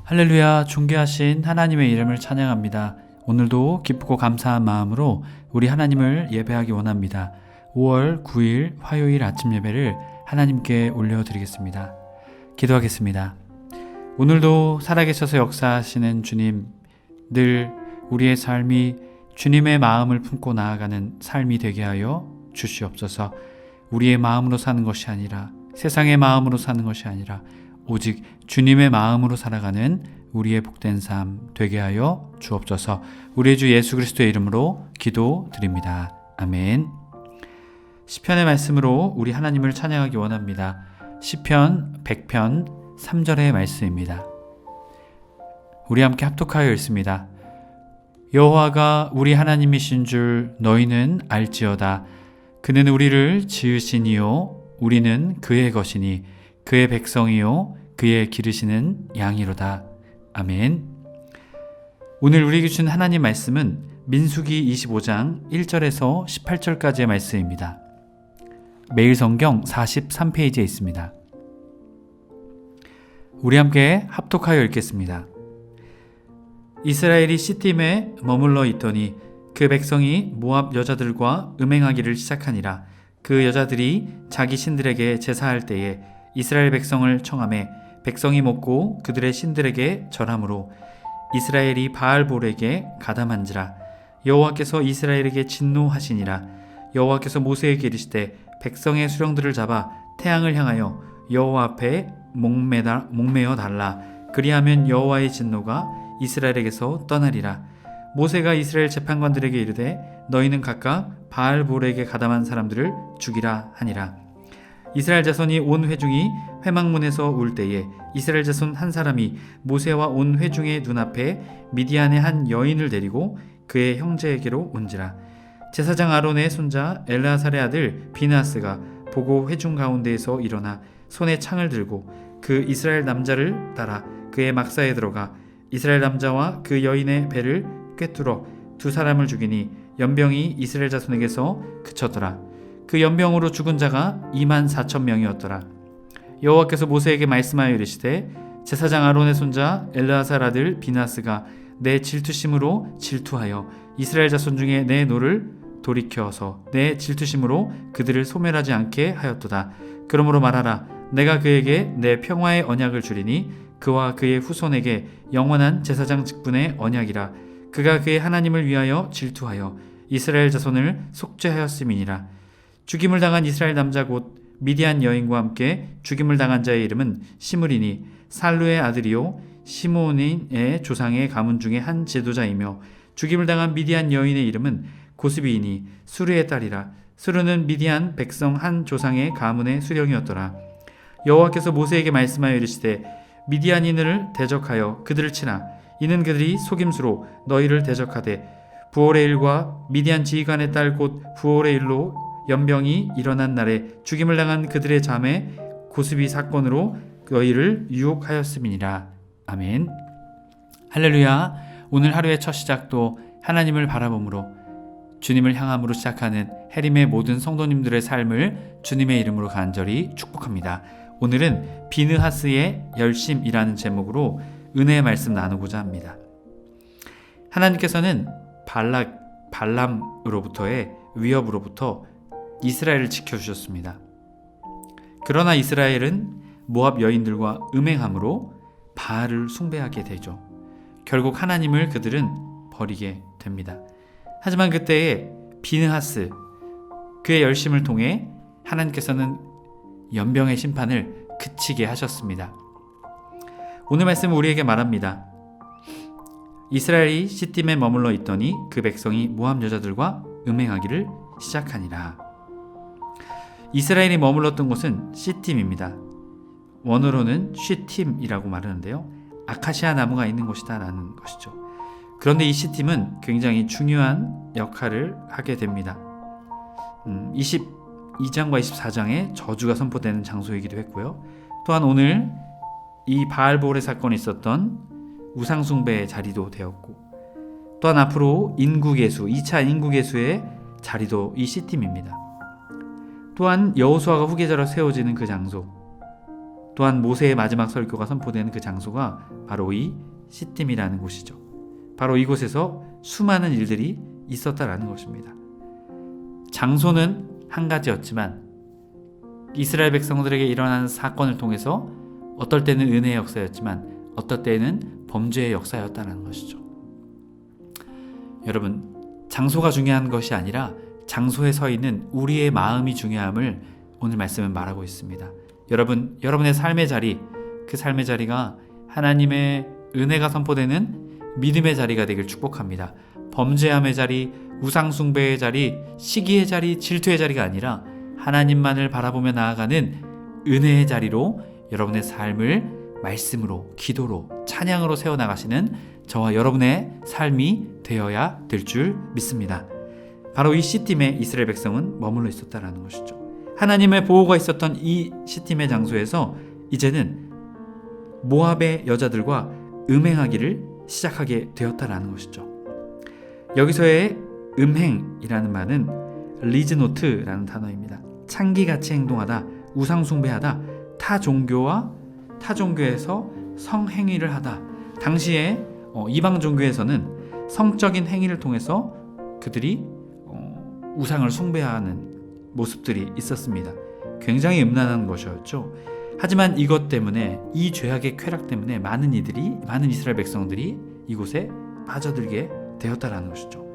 할렐루야, 존귀하신 하나님의 이름을 찬양합니다. 오늘도 기쁘고 감사한 마음으로 우리 하나님을 예배하기 원합니다. 5월 9일 화요일 아침 예배를 하나님께 올려드리겠습니다. 기도하겠습니다. 오늘도 살아계셔서 역사하시는 주님, 늘 우리의 삶이 주님의 마음을 품고 나아가는 삶이 되게 하여 주시옵소서. 우리의 마음으로 사는 것이 아니라, 세상의 마음으로 사는 것이 아니라 오직 주님의 마음으로 살아가는 우리의 복된 삶 되게 하여 주옵소서. 우리의 주 예수 그리스도의 이름으로 기도드립니다. 아멘. 시편의 말씀으로 우리 하나님을 찬양하기 원합니다. 시편 100편 3절의 말씀입니다. 우리 함께 합독하여 읽습니다. 여호와가 우리 하나님이신 줄 너희는 알지어다. 그는 우리를 지으시니요 우리는 그의 것이니 그의 백성이요 그의 기르시는 양이로다. 아멘. 오늘 우리에게 주신 하나님 말씀은 민수기 25장 1절에서 18절까지의 말씀입니다. 매일 성경 43페이지에 있습니다. 우리 함께 합독하여 읽겠습니다. 이스라엘이 시딤에 머물러 있더니 그 백성이 모압 여자들과 음행하기를 시작하니라. 그 여자들이 자기 신들에게 제사할 때에 이스라엘 백성을 청하매 백성이 먹고 그들의 신들에게 절함으로 이스라엘이 바알볼에게 가담한지라. 여호와께서 이스라엘에게 진노하시니라. 여호와께서 모세에게 이르시되 백성의 수령들을 잡아 태양을 향하여 여호와 앞에 목매어 달라. 그리하면 여호와의 진노가 이스라엘에게서 떠나리라. 모세가 이스라엘 재판관들에게 이르되 너희는 각각 바알볼에게 가담한 사람들을 죽이라 하니라. 이스라엘 자손이 온 회중이 회막문에서 울 때에 이스라엘 자손 한 사람이 모세와 온 회중의 눈앞에 미디안의 한 여인을 데리고 그의 형제에게로 온지라. 제사장 아론의 손자 엘르아살의 아들 비느하스가 보고 회중 가운데에서 일어나 손에 창을 들고 그 이스라엘 남자를 따라 그의 막사에 들어가 이스라엘 남자와 그 여인의 배를 꿰뚫어 두 사람을 죽이니 연병이 이스라엘 자손에게서 그쳤더라. 그 연병으로 죽은 자가 24,000명이었더라. 여호와께서 모세에게 말씀하여 이르시되 제사장 아론의 손자 엘르아살 아들 비느하스가 내 질투심으로 질투하여 이스라엘 자손 중에 내 노를 돌이켜서 내 질투심으로 그들을 소멸하지 않게 하였도다. 그러므로 말하라. 내가 그에게 내 평화의 언약을 주리니 그와 그의 후손에게 영원한 제사장 직분의 언약이라. 그가 그의 하나님을 위하여 질투하여 이스라엘 자손을 속죄하였음이니라. 죽임을 당한 이스라엘 남자 곧 미디안 여인과 함께 죽임을 당한 자의 이름은 시므리니 살루의 아들이요 시므온의 조상의 가문 중에 한 지도자이며 죽임을 당한 미디안 여인의 이름은 고스비이니 수르의 딸이라. 수르는 미디안 백성 한 조상의 가문의 수령이었더라. 여호와께서 모세에게 말씀하여 이르시되 미디안인을 대적하여 그들을 치라. 이는 그들이 속임수로 너희를 대적하되 부올의 일과 미디안 지휘관의 딸 곧 부올의 일로 연병이 일어난 날에 죽임을 당한 그들의 자매 고스비 사건으로 너희를 유혹하였음이니라. 아멘. 할렐루야. 오늘 하루의 첫 시작도 하나님을 바라봄으로 주님을 향함으로 시작하는 해림의 모든 성도님들의 삶을 주님의 이름으로 간절히 축복합니다. 오늘은 비느하스의 열심이라는 제목으로 은혜의 말씀 나누고자 합니다. 하나님께서는 발람으로부터의 위협으로부터 이스라엘을 지켜주셨습니다. 그러나 이스라엘은 모압 여인들과 음행함으로 바알을 숭배하게 되죠. 결국 하나님을 그들은 버리게 됩니다. 하지만 그때에 비느하스 그의 열심을 통해 하나님께서는 연병의 심판을 그치게 하셨습니다. 오늘 말씀은 우리에게 말합니다. 이스라엘이 시딤에 머물러 있더니 그 백성이 모압 여자들과 음행하기를 시작하니라. 이스라엘이 머물렀던 곳은 시딤입니다. 원어로는 쉬팀이라고 말하는데요. 아카시아 나무가 있는 곳이다 라는 것이죠. 그런데 이 시딤은 굉장히 중요한 역할을 하게 됩니다. 22장과 24장에 저주가 선포되는 장소이기도 했고요. 또한 오늘 이 바알볼의 사건이 있었던 우상숭배의 자리도 되었고, 또한 앞으로 인구계수, 2차 인구계수의 자리도 이 시딤입니다. 또한 여호수아가 후계자로 세워지는 그 장소, 또한 모세의 마지막 설교가 선포되는 그 장소가 바로 이 시딤이라는 곳이죠. 바로 이곳에서 수많은 일들이 있었다라는 것입니다. 장소는 한 가지였지만 이스라엘 백성들에게 일어난 사건을 통해서 어떨 때는 은혜의 역사였지만 어떨 때는 범죄의 역사였다는 것이죠. 여러분, 장소가 중요한 것이 아니라 장소에 서 있는 우리의 마음이 중요함을 오늘 말씀은 말하고 있습니다. 여러분, 여러분의 삶의 자리, 그 삶의 자리가 하나님의 은혜가 선포되는 믿음의 자리가 되길 축복합니다. 범죄함의 자리, 우상숭배의 자리, 시기의 자리, 질투의 자리가 아니라 하나님만을 바라보며 나아가는 은혜의 자리로 여러분의 삶을 말씀으로, 기도로, 찬양으로 세워나가시는 저와 여러분의 삶이 되어야 될 줄 믿습니다. 바로 이 시딤에 이스라엘 백성은 머물러 있었다는 것이죠. 하나님의 보호가 있었던 이 시딤의 장소에서 이제는 모압의 여자들과 음행하기를 시작하게 되었다는 것이죠. 여기서의 음행이라는 말은 리즈노트라는 단어입니다. 창기같이 행동하다, 우상숭배하다, 타 종교에서 성행위를 하다. 당시에 이방 종교에서는 성적인 행위를 통해서 그들이 우상을 숭배하는 모습들이 있었습니다. 굉장히 음란한 것이었죠. 하지만 이것 때문에, 이 죄악의 쾌락 때문에 많은 이스라엘 백성들이 이곳에 빠져들게 되었다라는 것이죠.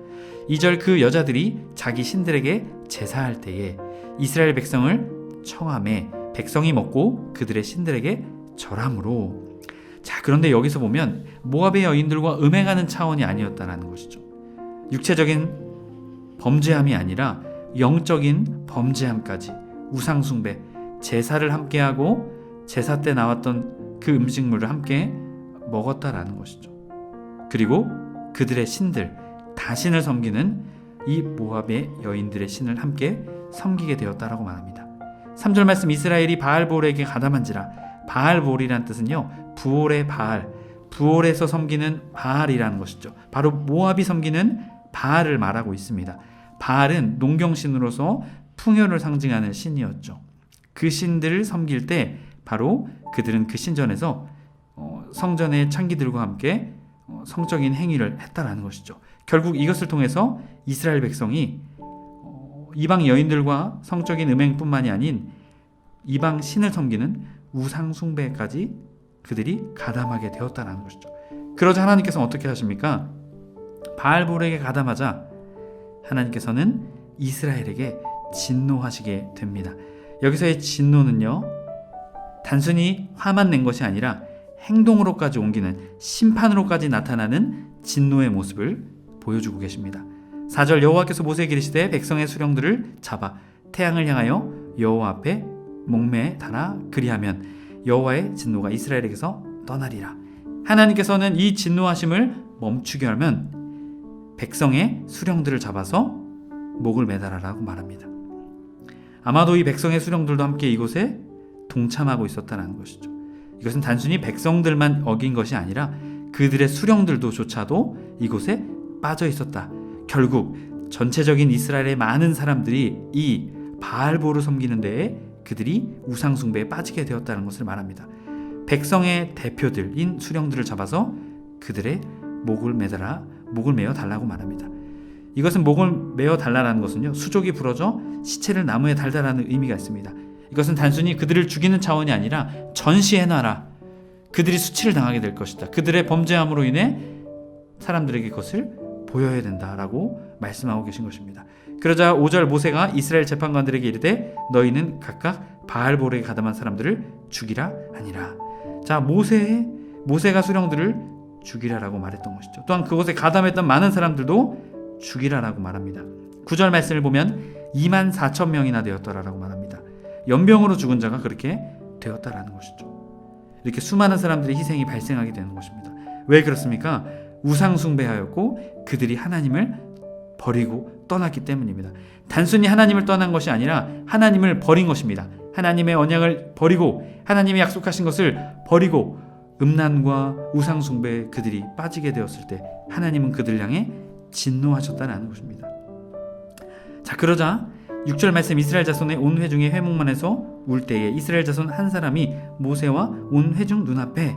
2절 그 여자들이 자기 신들에게 제사할 때에 이스라엘 백성을 청함에 백성이 먹고 그들의 신들에게 절함으로. 자, 그런데 여기서 보면 모압의 여인들과 음행하는 차원이 아니었다라는 것이죠. 육체적인 범죄함이 아니라 영적인 범죄함까지, 우상숭배, 제사를 함께하고 제사 때 나왔던 그 음식물을 함께 먹었다라는 것이죠. 그리고 그들의 신들, 다신을 섬기는 이 모압의 여인들의 신을 함께 섬기게 되었다라고 말합니다. 3절 말씀, 이스라엘이 바알볼에게 가담한지라. 바알볼이란 뜻은요, 부올의 바알, 부올에서 섬기는 바알이라는 것이죠. 바로 모압이 섬기는 바알을 말하고 있습니다. 바알은 농경신으로서 풍요를 상징하는 신이었죠. 그 신들을 섬길 때 바로 그들은 그 신전에서 성전의 창기들과 함께 성적인 행위를 했다라는 것이죠. 결국 이것을 통해서 이스라엘 백성이 이방 여인들과 성적인 음행뿐만이 아닌 이방 신을 섬기는 우상 숭배까지 그들이 가담하게 되었다는 것이죠. 그러자 하나님께서는 어떻게 하십니까? 바알볼에게 가담하자 하나님께서는 이스라엘에게 진노하시게 됩니다. 여기서의 진노는요, 단순히 화만 낸 것이 아니라 행동으로까지 옮기는, 심판으로까지 나타나는 진노의 모습을 보여주고 계십니다. 4절 여호와께서 모세에게 이르시되 백성의 수령들을 잡아 태양을 향하여 여호와 앞에 목매에 달아 그리하면 여호와의 진노가 이스라엘에게서 떠나리라. 하나님께서는 이 진노하심을 멈추게 하면 백성의 수령들을 잡아서 목을 매달아라고 말합니다. 아마도 이 백성의 수령들도 함께 이곳에 동참하고 있었다는 것이죠. 이것은 단순히 백성들만 어긴 것이 아니라 그들의 수령들조차도 이곳에 빠져 있었다. 결국 전체적인 이스라엘의 많은 사람들이 이 바알볼을 섬기는 데에 그들이 우상 숭배에 빠지게 되었다는 것을 말합니다. 백성의 대표들인 수령들을 잡아서 그들의 목을 메어 달라고 말합니다. 이것은 목을 메어 달라는 것은요, 수족이 부러져 시체를 나무에 달다라는 의미가 있습니다. 이것은 단순히 그들을 죽이는 차원이 아니라 전시해놔라. 그들이 수치를 당하게 될 것이다. 그들의 범죄함으로 인해 사람들에게 그것을 보여야 된다라고 말씀하고 계신 것입니다. 그러자 5절 모세가 이스라엘 재판관들에게 이르되 너희는 각각 바알볼에게 가담한 사람들을 죽이라 하니라. 자, 모세가 수령들을 죽이라라고 말했던 것이죠. 또한 그곳에 가담했던 많은 사람들도 죽이라라고 말합니다. 9절 말씀을 보면 24,000명이나 되었더라라고 말합니다. 연병으로 죽은 자가 그렇게 되었다라는 것이죠. 이렇게 수많은 사람들의 희생이 발생하게 되는 것입니다. 왜 그렇습니까? 우상 숭배하였고 그들이 하나님을 버리고 떠났기 때문입니다. 단순히 하나님을 떠난 것이 아니라 하나님을 버린 것입니다. 하나님의 언약을 버리고 하나님이 약속하신 것을 버리고 음란과 우상 숭배에 그들이 빠지게 되었을 때 하나님은 그들 향해 진노하셨다는 것입니다. 자, 그러자 6절 말씀, 이스라엘 자손의 온 회중의 회목만 해서 울 때에 이스라엘 자손 한 사람이 모세와 온 회중 눈앞에,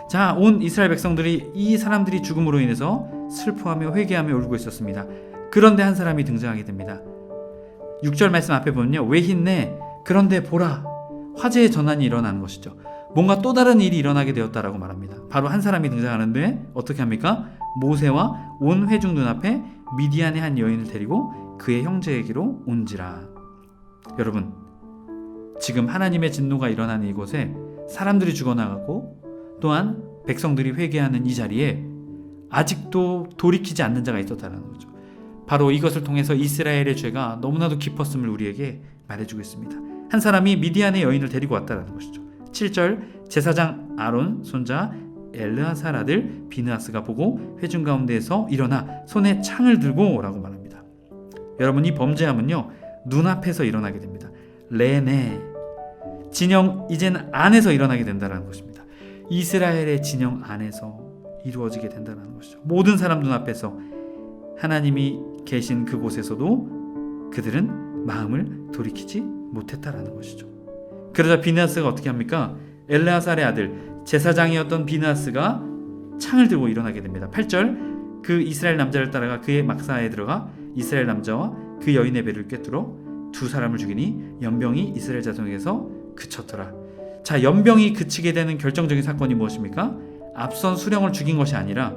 자, 온 이스라엘 백성들이 이 사람들이 죽음으로 인해서 슬퍼하며 회개하며 울고 있었습니다. 그런데 한 사람이 등장하게 됩니다. 6절 말씀 앞에 보면요, 외흰내 그런데 보라, 화재의 전환이 일어나는 것이죠. 뭔가 또 다른 일이 일어나게 되었다라고 말합니다. 바로 한 사람이 등장하는데 어떻게 합니까? 모세와 온 회중 눈앞에 미디안의 한 여인을 데리고 그의 형제에게로 온지라. 여러분, 지금 하나님의 진노가 일어나는 이곳에 사람들이 죽어나가고 또한 백성들이 회개하는 이 자리에 아직도 돌이키지 않는 자가 있었다는 거죠. 바로 이것을 통해서 이스라엘의 죄가 너무나도 깊었음을 우리에게 말해주고 있습니다. 한 사람이 미디안의 여인을 데리고 왔다는 것이죠. 7절, 제사장 아론 손자 엘르아살 아들 비느하스가 보고 회중 가운데에서 일어나 손에 창을 들고 라고 말합니다. 여러분, 이 범죄함은요, 눈앞에서 일어나게 됩니다. 레네, 진영 이제는 안에서 일어나게 된다는 것입니다. 이스라엘의 진영 안에서 이루어지게 된다는 것이죠. 모든 사람 눈앞에서 하나님이 계신 그곳에서도 그들은 마음을 돌이키지 못했다라는 것이죠. 그러자 비느하스가 어떻게 합니까? 엘르아살의 아들 제사장이었던 비느하스가 창을 들고 일어나게 됩니다. 8절, 그 이스라엘 남자를 따라가 그의 막사에 들어가 이스라엘 남자와 그 여인의 배를 꿰뚫어 두 사람을 죽이니 연병이 이스라엘 자손에게서 그쳤더라. 자, 연병이 그치게 되는 결정적인 사건이 무엇입니까? 앞선 수령을 죽인 것이 아니라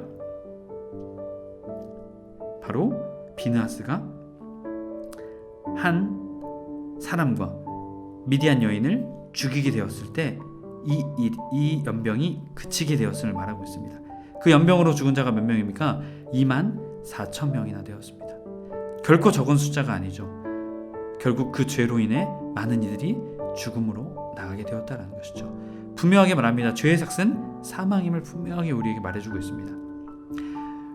바로 비느하스가 한 사람과 미디안 여인을 죽이게 되었을 때 이 연병이 그치게 되었음을 말하고 있습니다. 그 연병으로 죽은 자가 몇 명입니까? 24,000명이나 되었습니다. 결코 적은 숫자가 아니죠. 결국 그 죄로 인해 많은 이들이 죽음으로 나가게 되었다는 것이죠. 분명하게 말합니다. 죄의 삭은 사망임을 분명하게 우리에게 말해주고 있습니다.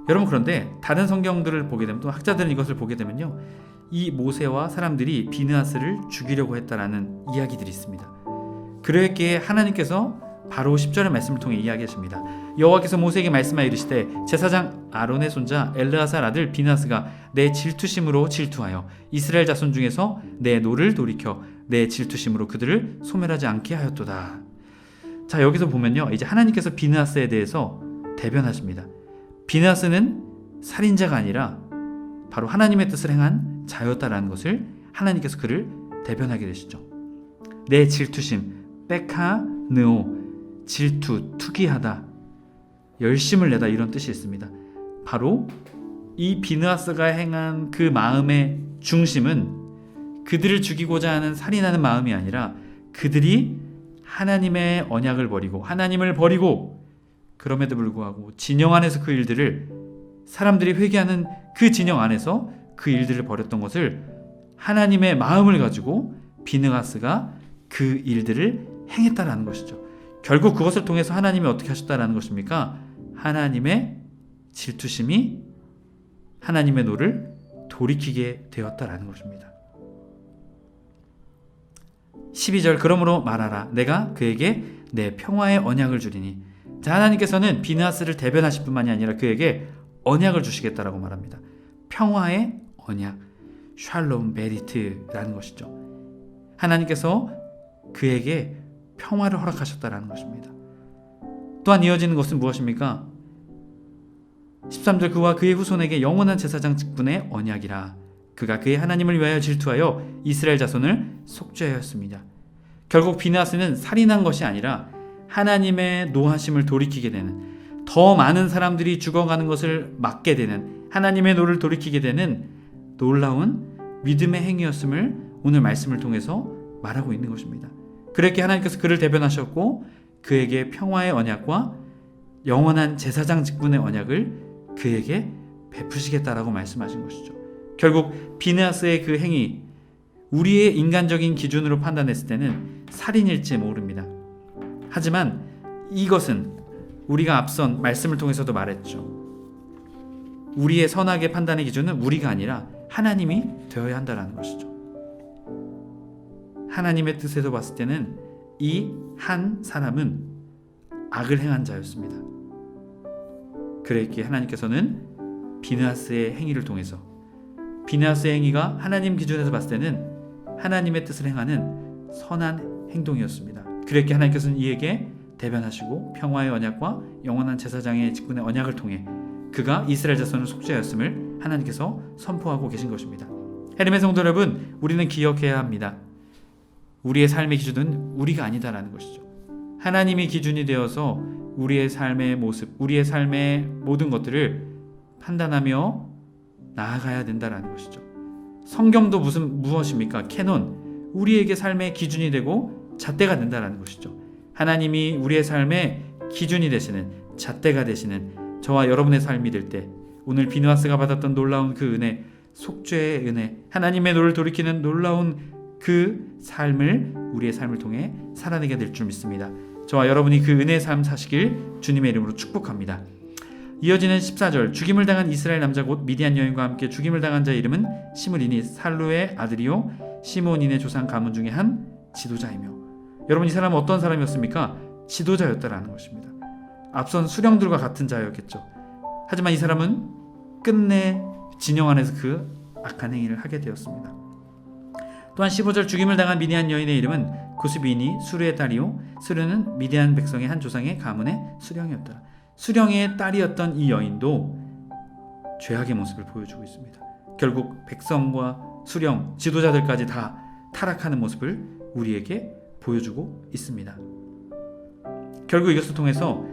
여러분, 그런데 다른 성경들을 보게 되면, 또 학자들은 이것을 보게 되면요, 이 모세와 사람들이 비느하스를 죽이려고 했다라는 이야기들이 있습니다. 그랬기에 하나님께서 바로 10절의 말씀을 통해 이야기하십니다. 여호와께서 모세에게 말씀하여 이르시되 제사장 아론의 손자 엘르아살 아들 비느하스가 내 질투심으로 질투하여 이스라엘 자손 중에서 내 노를 돌이켜 내 질투심으로 그들을 소멸하지 않게 하였도다. 자, 여기서 보면요, 이제 하나님께서 비느하스에 대해서 대변하십니다. 비느하스는 살인자가 아니라 바로 하나님의 뜻을 행한 자였다라는 것을 하나님께서 그를 대변하게 되시죠. 내 질투심, 빽하느오, 질투, 투기하다, 열심을 내다, 이런 뜻이 있습니다. 바로 이 비느하스가 행한 그 마음의 중심은 그들을 죽이고자 하는 살인하는 마음이 아니라 그들이 하나님의 언약을 버리고 하나님을 버리고 그럼에도 불구하고 진영 안에서 그 일들을, 사람들이 회개하는 그 진영 안에서 그 일들을 벌였던 것을 하나님의 마음을 가지고 비느하스가 그 일들을 행했다라는 것이죠. 결국 그것을 통해서 하나님이 어떻게 하셨다라는 것입니까? 하나님의 질투심이 하나님의 노를 돌이키게 되었다라는 것입니다. 12절, 그러므로 말하라. 내가 그에게 내 평화의 언약을 주리니. 자, 하나님께서는 비느하스를 대변하실 뿐만이 아니라 그에게 언약을 주시겠다라고 말합니다. 평화의 언약, 샬롬 베리트라는 것이죠. 하나님께서 그에게 평화를 허락하셨다라는 것입니다. 또한 이어지는 것은 무엇입니까? 13절, 그와 그의 후손에게 영원한 제사장 직분의 언약이라. 그가 그의 하나님을 위하여 질투하여 이스라엘 자손을 속죄하였습니다. 결국 비느하스는 살인한 것이 아니라 하나님의 노하심을 돌이키게 되는, 더 많은 사람들이 죽어가는 것을 막게 되는, 하나님의 노를 돌이키게 되는 놀라운 믿음의 행위였음을 오늘 말씀을 통해서 말하고 있는 것입니다. 그렇게 하나님께서 그를 대변하셨고 그에게 평화의 언약과 영원한 제사장 직분의 언약을 그에게 베푸시겠다라고 말씀하신 것이죠. 결국 비느하스의 그 행위, 우리의 인간적인 기준으로 판단했을 때는 살인일지 모릅니다. 하지만 이것은 우리가 앞선 말씀을 통해서도 말했죠. 우리의 선악의 판단의 기준은 우리가 아니라 하나님이 되어야 한다는 것이죠. 하나님의 뜻에서 봤을 때는 이 한 사람은 악을 행한 자였습니다. 그랬기에 하나님께서는 비느하스의 행위를 통해서, 비느하스의 행위가 하나님 기준에서 봤을 때는 하나님의 뜻을 행하는 선한 행동이었습니다. 그랬기에 하나님께서는 이에게 대변하시고 평화의 언약과 영원한 제사장의 직분의 언약을 통해 그가 이스라엘 자손을 속죄하였음을 하나님께서 선포하고 계신 것입니다. 하나님의 성도 여러분, 우리는 기억해야 합니다. 우리의 삶의 기준은 우리가 아니다라는 것이죠. 하나님이 기준이 되어서 우리의 삶의 모습, 우리의 삶의 모든 것들을 판단하며 나아가야 된다라는 것이죠. 성경도 무엇입니까? 캐논, 우리에게 삶의 기준이 되고 잣대가 된다라는 것이죠. 하나님이 우리의 삶의 기준이 되시는, 잣대가 되시는 저와 여러분의 삶이 될 때, 오늘 비누아스가 받았던 놀라운 그 은혜, 속죄의 은혜, 하나님의 노를 돌이키는 놀라운 그 삶을 우리의 삶을 통해 살아내게 될 줄 믿습니다. 저와 여러분이 그 은혜의 삶 사시길 주님의 이름으로 축복합니다. 이어지는 14절, 죽임을 당한 이스라엘 남자 곧 미디안 여인과 함께 죽임을 당한 자의 이름은 시므리니 살루의 아들이요 시몬인의 조상 가문 중에 한 지도자이며. 여러분, 이 사람은 어떤 사람이었습니까? 지도자였다라는 것입니다. 앞선 수령들과 같은 자였겠죠. 하지만 이 사람은 끝내 진영 안에서 그 악한 행위를 하게 되었습니다. 또한 15절, 죽임을 당한 미디안 여인의 이름은 구스비니 수르의 딸이요 수르는 미디안 백성의 한 조상의 가문의 수령이었더라. 수령의 딸이었던 이 여인도 죄악의 모습을 보여주고 있습니다. 결국 백성과 수령, 지도자들까지 다 타락하는 모습을 우리에게 보여주고 있습니다. 결국 이것을 통해서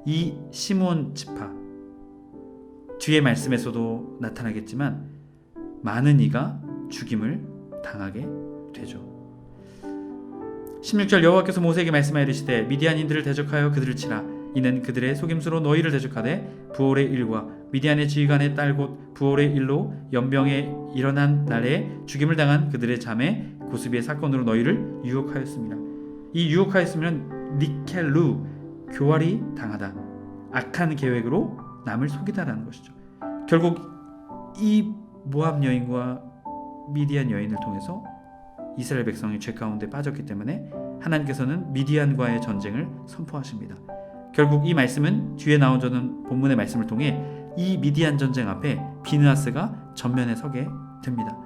이 시몬 지파, 뒤의 말씀에서도 나타나겠지만 많은 이가 죽임을 당하게 되죠. 16절, 여호와께서 모세에게 말씀하여 이르시되 미디안인들을 대적하여 그들을 치라. 이는 그들의 속임수로 너희를 대적하되 부올의 일과 미디안의 지휘관의 딸 곧 부올의 일로 연병에 일어난 날에 죽임을 당한 그들의 자매 고스비의 사건으로 너희를 유혹하였습니다. 이 유혹하였으면 니켈루, 교활이 당하다, 악한 계획으로 남을 속이다라는 것이죠. 결국 이 모압 여인과 미디안 여인을 통해서 이스라엘 백성이 죄 가운데 빠졌기 때문에 하나님께서는 미디안과의 전쟁을 선포하십니다. 결국 이 말씀은 뒤에 나온 저는 본문의 말씀을 통해 이 미디안 전쟁 앞에 비느하스가 전면에 서게 됩니다.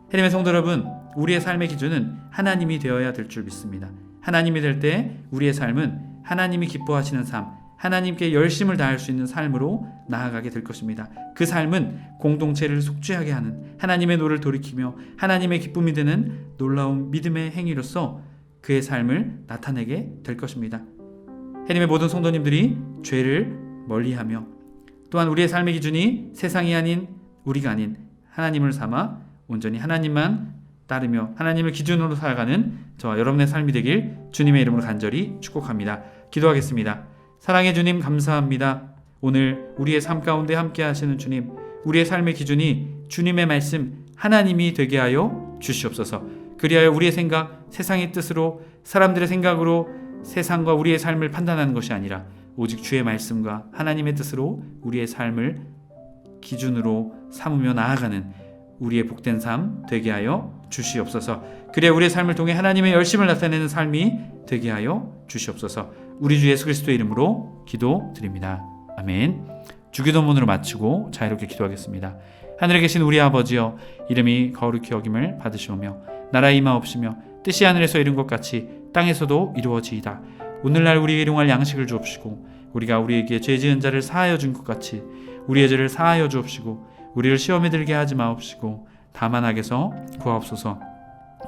하나님의 성도 여러분, 우리의 삶의 기준은 하나님이 되어야 될 줄 믿습니다. 하나님이 될 때 우리의 삶은 하나님이 기뻐하시는 삶, 하나님께 열심을 다할 수 있는 삶으로 나아가게 될 것입니다. 그 삶은 공동체를 속죄하게 하는, 하나님의 노를 돌이키며 하나님의 기쁨이 되는 놀라운 믿음의 행위로서 그의 삶을 나타내게 될 것입니다. 하나님의 모든 성도님들이 죄를 멀리하며 또한 우리의 삶의 기준이 세상이 아닌, 우리가 아닌 하나님을 삼아 온전히 하나님만 따르며 하나님을 기준으로 살아가는 저와 여러분의 삶이 되길 주님의 이름으로 간절히 축복합니다. 기도하겠습니다. 사랑의 주님, 감사합니다. 오늘 우리의 삶 가운데 함께 하시는 주님, 우리의 삶의 기준이 주님의 말씀 하나님이 되게 하여 주시옵소서. 그리하여 우리의 생각, 세상의 뜻으로, 사람들의 생각으로 세상과 우리의 삶을 판단하는 것이 아니라 오직 주의 말씀과 하나님의 뜻으로 우리의 삶을 기준으로 삼으며 나아가는 우리의 복된 삶 되게 하여 주시옵소서. 그래야 우리의 삶을 통해 하나님의 열심을 나타내는 삶이 되게 하여 주시옵소서. 우리 주 예수 그리스도의 이름으로 기도드립니다. 아멘. 주기도문으로 마치고 자유롭게 기도하겠습니다. 하늘에 계신 우리 아버지여, 이름이 거룩히 여김을 받으시오며 나라의 임하옵시며 뜻이 하늘에서 이룬 것 같이 땅에서도 이루어지이다. 오늘날 우리에게 일용할 양식을 주옵시고 우리가 우리에게 죄 지은 자를 사하여 준 것 같이 우리의 죄를 사하여 주옵시고 우리를 시험에 들게 하지 마옵시고 다만 악에서 구하옵소서.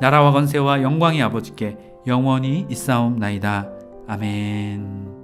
나라와 권세와 영광이 아버지께 영원히 있사옵나이다. 아멘.